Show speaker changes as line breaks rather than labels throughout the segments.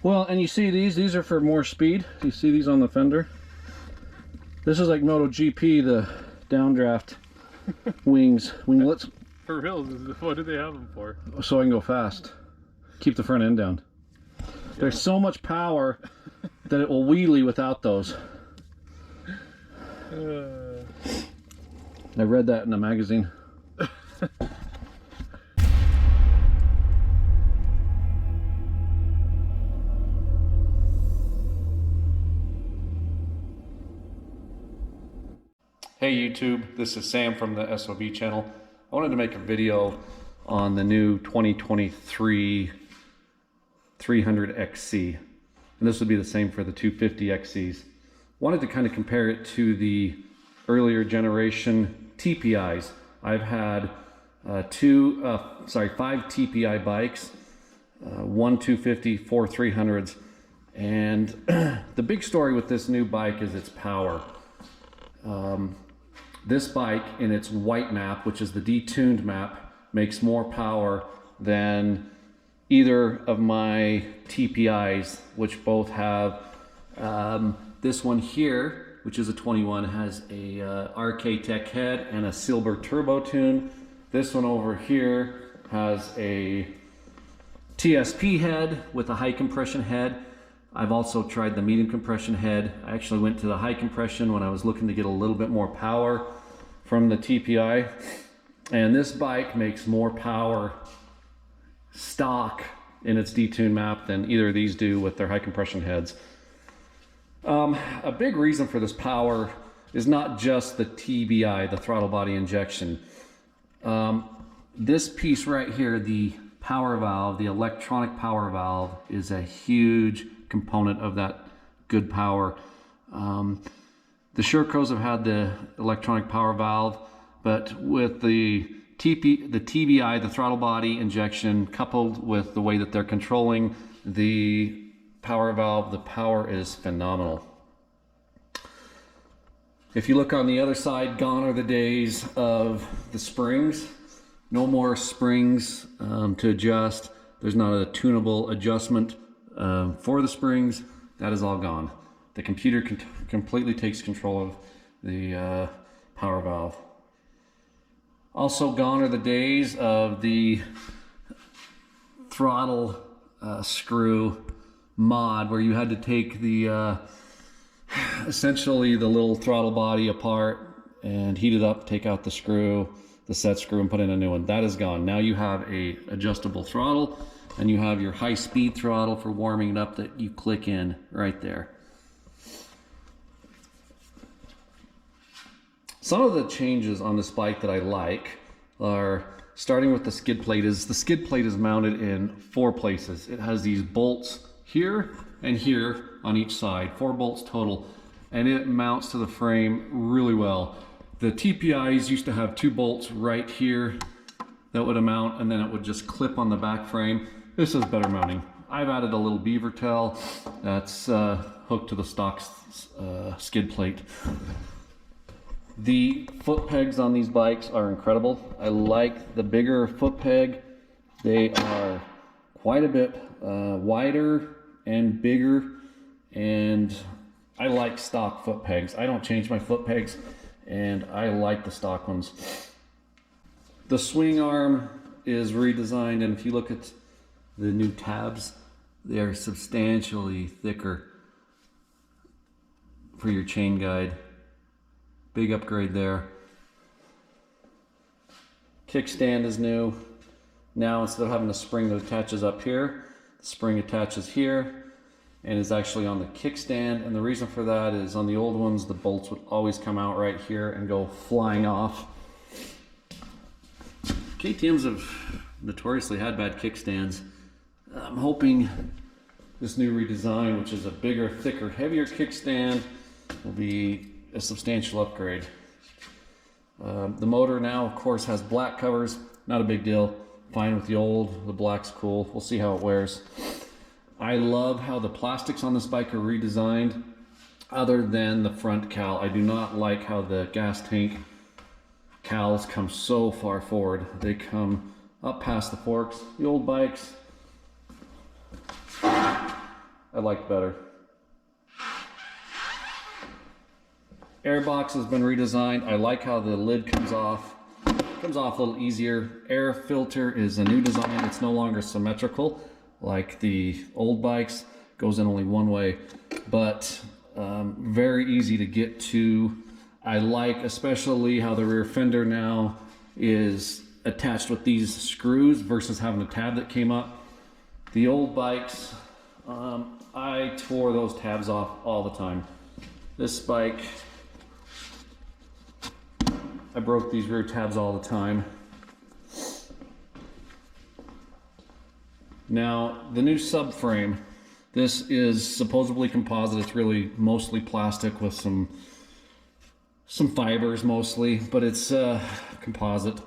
Well, and you see these are for more speed. You see these on the fender? This is like MotoGP, the downdraft winglets.
For real, what do they have them for?
So I can go fast. Keep the front end down. Yeah. There's so much power that it will wheelie without those. I read that in a magazine. Hey YouTube, this is Sam from the SOB channel. I wanted to make a video on the new 2023 300XC. And this would be the same for the 250XCs. Wanted to kind of compare it to the earlier generation TPIs. I've had 5 TPI bikes, 1 250, 4 300s. And the big story with this new bike is its power. This bike in its white map, which is the detuned map, makes more power than either of my TPIs, which both have, this one here, which is a 21, has a RK Tech head and a silver turbo tune. This one over here has a TSP head with a high compression head. I've also tried the medium compression head. I actually went to the high compression when I was looking to get a little bit more power from the TPI. And this bike makes more power stock in its detuned map than either of these do with their high compression heads. A big reason for this power is not just the TBI, the throttle body injection. This piece right here, the power valve, the electronic power valve, is a huge component of that good power. The Shercos have had the electronic power valve, but with the TBI, the throttle body injection, coupled with the way that they're controlling the power valve, the power is phenomenal. If you look on the other side, gone are the days of the springs. No more springs to adjust. There's not a tunable adjustment for the springs. That is all gone. The computer completely takes control of the power valve. Also gone are the days of the throttle screw mod, where you had to take the essentially the little throttle body apart and heat it up, take out the screw, the set screw, and put in a new one. That is gone. Now you have a adjustable throttle, and you have your high speed throttle for warming it up that you click in right there. Some of the changes on this bike that I like are, starting with the skid plate, is the skid plate is mounted in 4 places. It has these bolts here and here on each side, 4 bolts total, and it mounts to the frame really well. The TPIs used to have 2 bolts right here that would mount, and then it would just clip on the back frame. This is better mounting. I've added a little beaver tail that's hooked to the stock skid plate. The foot pegs on these bikes are incredible. I like the bigger foot peg. They are quite a bit wider and bigger, and I like stock foot pegs. I don't change my foot pegs, and I like the stock ones. The swing arm is redesigned, and if you look at the new tabs, they are substantially thicker for your chain guide. Big upgrade there. Kickstand is new. Now instead of having a spring that attaches up here, the spring attaches here and is actually on the kickstand. And the reason for that is on the old ones, the bolts would always come out right here and go flying off. KTMs have notoriously had bad kickstands. I'm hoping this new redesign, which is a bigger, thicker, heavier kickstand, will be a substantial upgrade. The motor now, of course, has black covers. Not a big deal. Fine with the old. The black's cool. We'll see how it wears. I love how the plastics on this bike are redesigned, other than the front cowl. I do not like how the gas tank cowls come so far forward. They come up past the forks. The old bikes liked better. Airbox has been redesigned. I like how the lid comes off. Comes off a little easier. Air filter is a new design. It's no longer symmetrical like the old bikes. Goes in only one way, but very easy to get to. I like especially how the rear fender now is attached with these screws versus having a tab that came up. The old bikes, I tore those tabs off all the time. This bike, I broke these rear tabs all the time. Now, the new subframe, this is supposedly composite. It's really mostly plastic with some fibers mostly, but it's composite.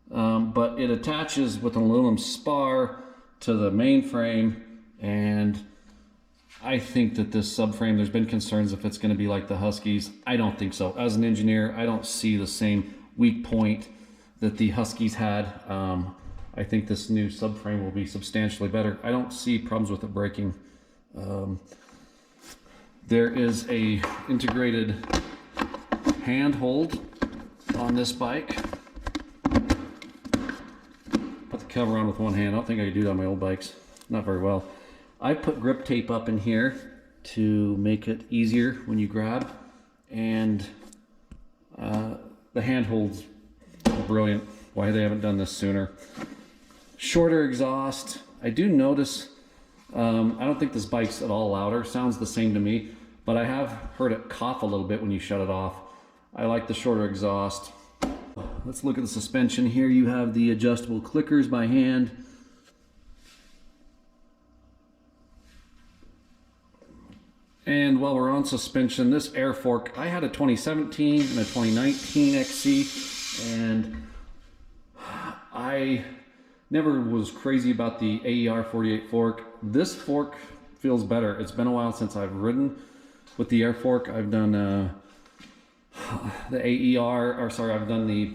But it attaches with an aluminum spar to the main frame, and I think that this subframe, there's been concerns if it's going to be like the Huskies. I don't think so. As an engineer, I don't see the same weak point that the Huskies had. I think this new subframe will be substantially better. I don't see problems with it breaking. There is a integrated handhold on this bike. Put the cover on with one hand. I don't think I could do that on my old bikes. Not very well. I put grip tape up in here to make it easier when you grab, and the handholds are brilliant. Why they haven't done this sooner. Shorter exhaust. I do notice, I don't think this bike's at all louder. Sounds the same to me, but I have heard it cough a little bit when you shut it off. I like the shorter exhaust. Let's look at the suspension here. You have the adjustable clickers by hand. And while we're on suspension, this air fork, I had a 2017 and a 2019 XC, and I never was crazy about the AER 48 fork. This fork feels better. It's been a while since I've ridden with the air fork. I've done the I've done the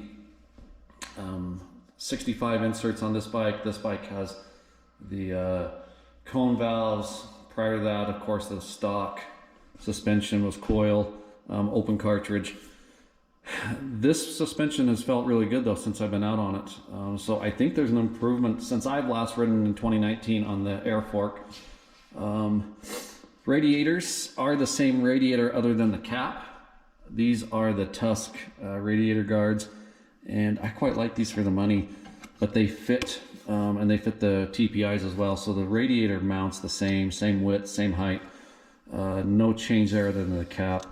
65 inserts on this bike. This bike has the cone valves. Prior to that, of course, the stock suspension was coil, open cartridge. This suspension has felt really good though since I've been out on it. So I think there's an improvement since I've last ridden in 2019 on the air fork. Radiators are the same radiator other than the cap. These are the Tusk radiator guards, and I quite like these for the money, but they fit. And they fit the TPIs as well, so the radiator mounts the same width, same height. No change there other than the cap.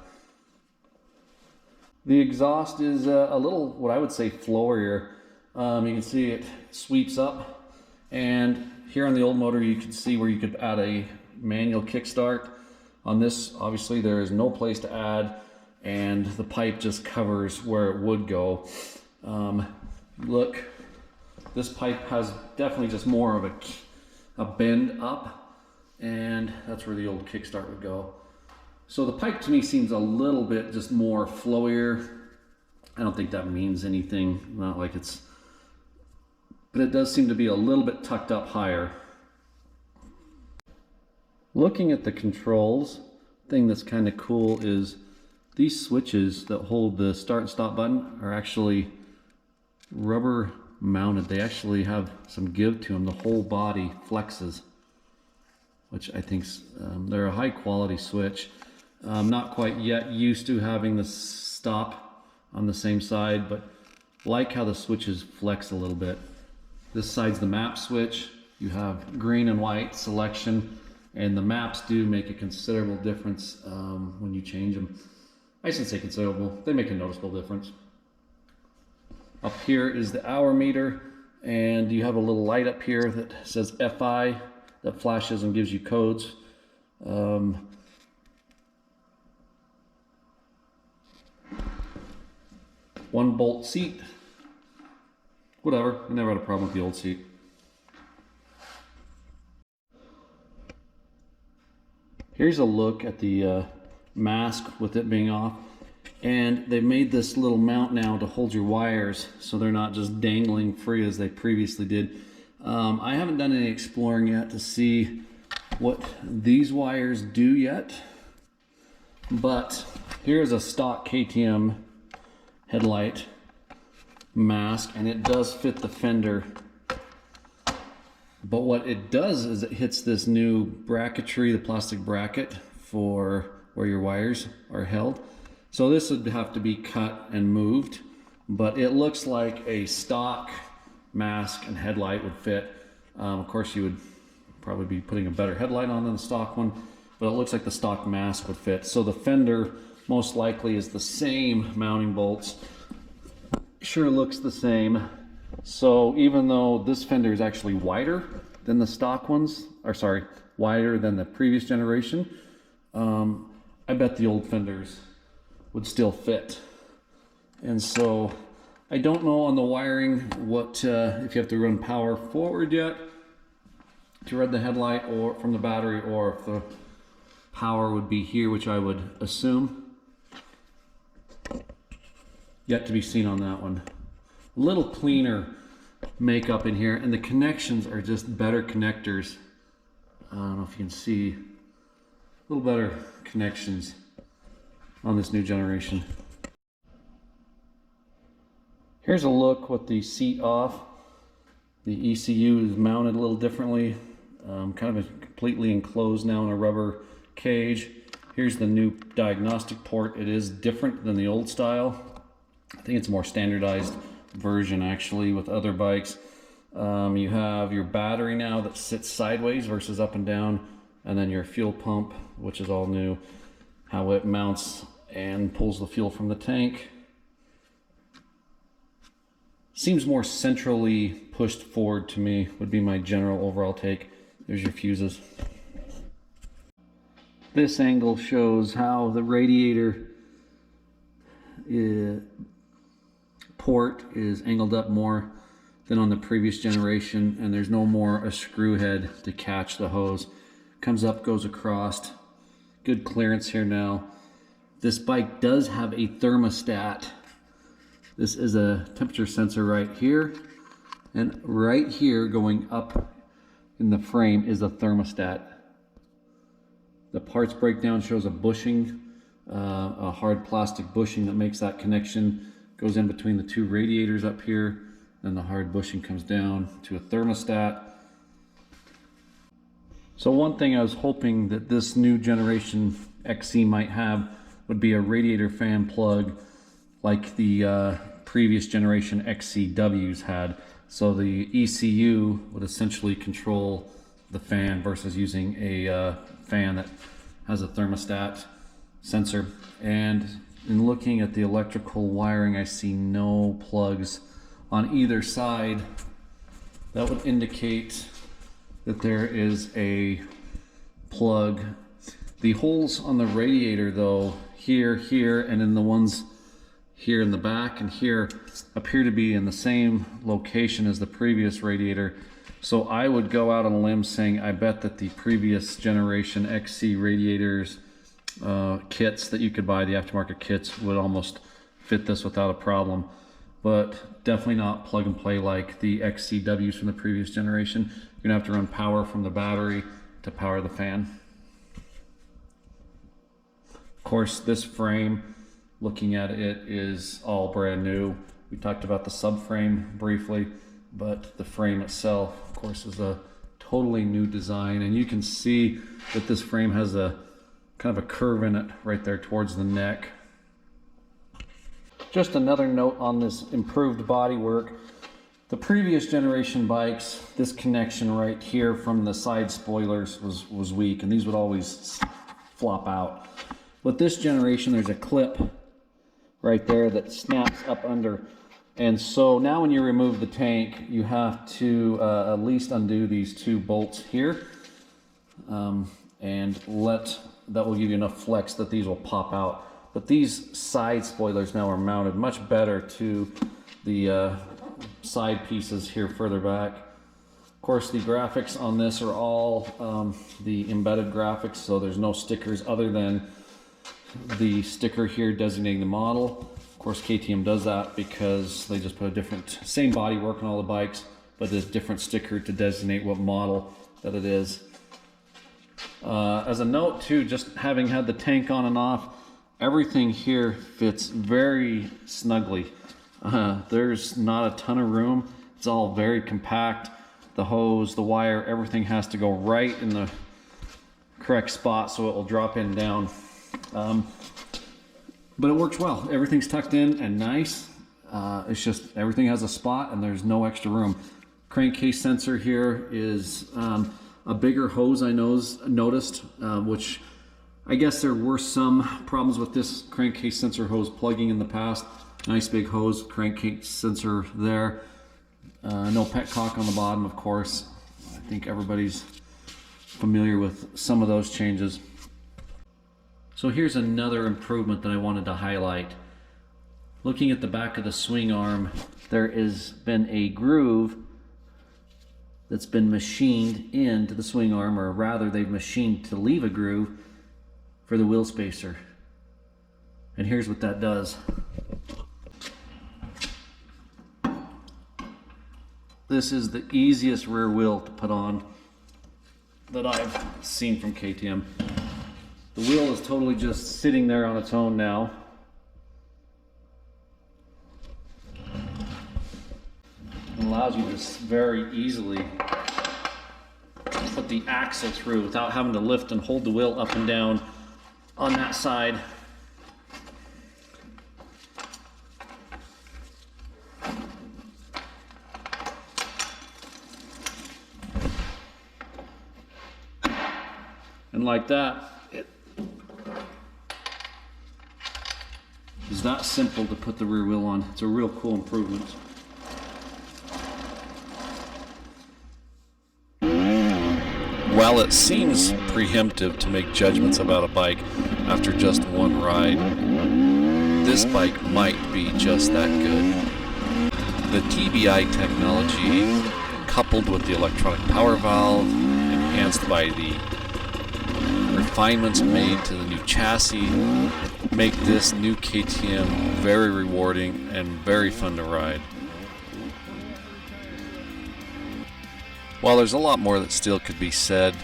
The exhaust is a little, what I would say, flowier. You can see it sweeps up, and here on the old motor you can see where you could add a manual kickstart. On this, obviously, there is no place to add, and the pipe just covers where it would go. Look. This pipe has definitely just more of a bend up, and that's where the old kickstart would go. So the pipe to me seems a little bit just more flowier. I don't think that means anything, not like it's, but it does seem to be a little bit tucked up higher. Looking at the controls, thing that's kind of cool is these switches that hold the start and stop button are actually rubber mounted. They actually have some give to them. The whole body flexes, which I think they're a high quality switch. I'm not quite yet used to having the stop on the same side, but like how the switches flex a little bit. This side's the map switch. You have green and white selection, and the maps do make a considerable difference when you change them. I shouldn't say considerable, they make a noticeable difference. Up here is the hour meter, and you have a little light up here that says FI that flashes and gives you codes. One bolt seat. Whatever, I never had a problem with the old seat. Here's a look at the mask with it being off. And they've made this little mount now to hold your wires so they're not just dangling free as they previously did. I haven't done any exploring yet to see what these wires do yet, but here's a stock KTM headlight mask, and it does fit the fender. But what it does is it hits this new bracketry, the plastic bracket for where your wires are held. So this would have to be cut and moved, but it looks like a stock mask and headlight would fit. Of course, you would probably be putting a better headlight on than the stock one, but it looks like the stock mask would fit. So the fender most likely is the same mounting bolts. Sure looks the same. So even though this fender is actually wider than the stock ones, or sorry, wider than the previous generation, I bet the old fenders would still fit. And so I don't know on the wiring what if you have to run power forward yet to run the headlight or from the battery, or if the power would be here, which I would assume. Yet to be seen on that one. A little cleaner makeup in here, and the connections are just better connectors. I don't know if you can see, a little better connections on this new generation. Here's a look with the seat off. The ECU is mounted a little differently, kind of completely enclosed now in a rubber cage. Here's the new diagnostic port. It is different than the old style. I think it's a more standardized version actually with other bikes. You have your battery now that sits sideways versus up and down, and then your fuel pump, which is all new, how it mounts and pulls the fuel from the tank. Seems more centrally pushed forward to me, would be my general overall take. There's your fuses. This angle shows how the radiator port is angled up more than on the previous generation, and there's no more a screw head to catch the hose. Comes up, goes across. Good clearance here now. This bike does have a thermostat. This is a temperature sensor right here, and right here going up in the frame is a thermostat. The parts breakdown shows a bushing, a hard plastic bushing that makes that connection. Goes in between the two radiators up here, then the hard bushing comes down to a thermostat. So one thing I was hoping that this new generation XC might have would be a radiator fan plug like the previous generation XCWs had. So the ECU would essentially control the fan versus using a fan that has a thermostat sensor. And in looking at the electrical wiring, I see no plugs on either side. That would indicate that there is a plug. The holes on the radiator though, here, and in the ones here in the back and here, appear to be in the same location as the previous radiator. So I would go out on a limb saying I bet that the previous generation XC radiators kits that you could buy, the aftermarket kits, would almost fit this without a problem, but definitely not plug and play like the XCWs from the previous generation. You're gonna have to run power from the battery to power the fan. Of course, this frame, looking at it, is all brand new. We talked about the subframe briefly, but the frame itself, of course, is a totally new design, and you can see that this frame has a kind of a curve in it right there towards the neck. Just another note on this improved bodywork. The previous generation bikes, this connection right here from the side spoilers was weak, and these would always flop out. With this generation, there's a clip right there that snaps up under. And so now when you remove the tank, you have to at least undo these two bolts here, and that will give you enough flex that these will pop out. But these side spoilers now are mounted much better to the side pieces here further back. Of course, the graphics on this are all the embedded graphics, so there's no stickers other than the sticker here designating the model. Of course, KTM does that because they just put a different, same bodywork on all the bikes, but a different sticker to designate what model that it is. As a note too, just having had the tank on and off, everything here fits very snugly. There's not a ton of room. It's all very compact. The hose, the wire, everything has to go right in the correct spot so it will drop in and down. But it works well. Everything's tucked in and nice. It's just everything has a spot and there's no extra room. Crankcase sensor here is a bigger hose I noticed, which I guess there were some problems with this crankcase sensor hose plugging in the past. Nice big hose, crankcase sensor there. No petcock on the bottom, of course. I think everybody's familiar with some of those changes. So here's another improvement that I wanted to highlight. Looking at the back of the swing arm, there has been a groove that's been machined into the swing arm, or rather they've machined to leave a groove for the wheel spacer. And here's what that does. This is the easiest rear wheel to put on that I've seen from KTM. The wheel is totally just sitting there on its own now. It allows you to very easily put the axle through without having to lift and hold the wheel up and down on that side. And like that, it is that simple to put the rear wheel on. It's a real cool improvement.
While it seems preemptive to make judgments about a bike after just one ride, this bike might be just that good. The TBI technology, coupled with the electronic power valve, enhanced by the refinements made to the new chassis, make this new KTM very rewarding and very fun to ride. While there's a lot more that still could be said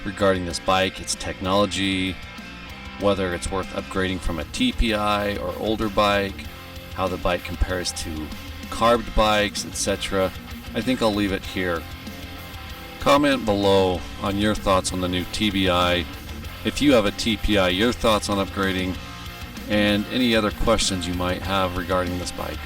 regarding this bike, its technology, whether it's worth upgrading from a TPI or older bike, how the bike compares to carbed bikes, etc., I think I'll leave it here. Comment below on your thoughts on the new TBI, if you have a TPI, your thoughts on upgrading, and any other questions you might have regarding this bike.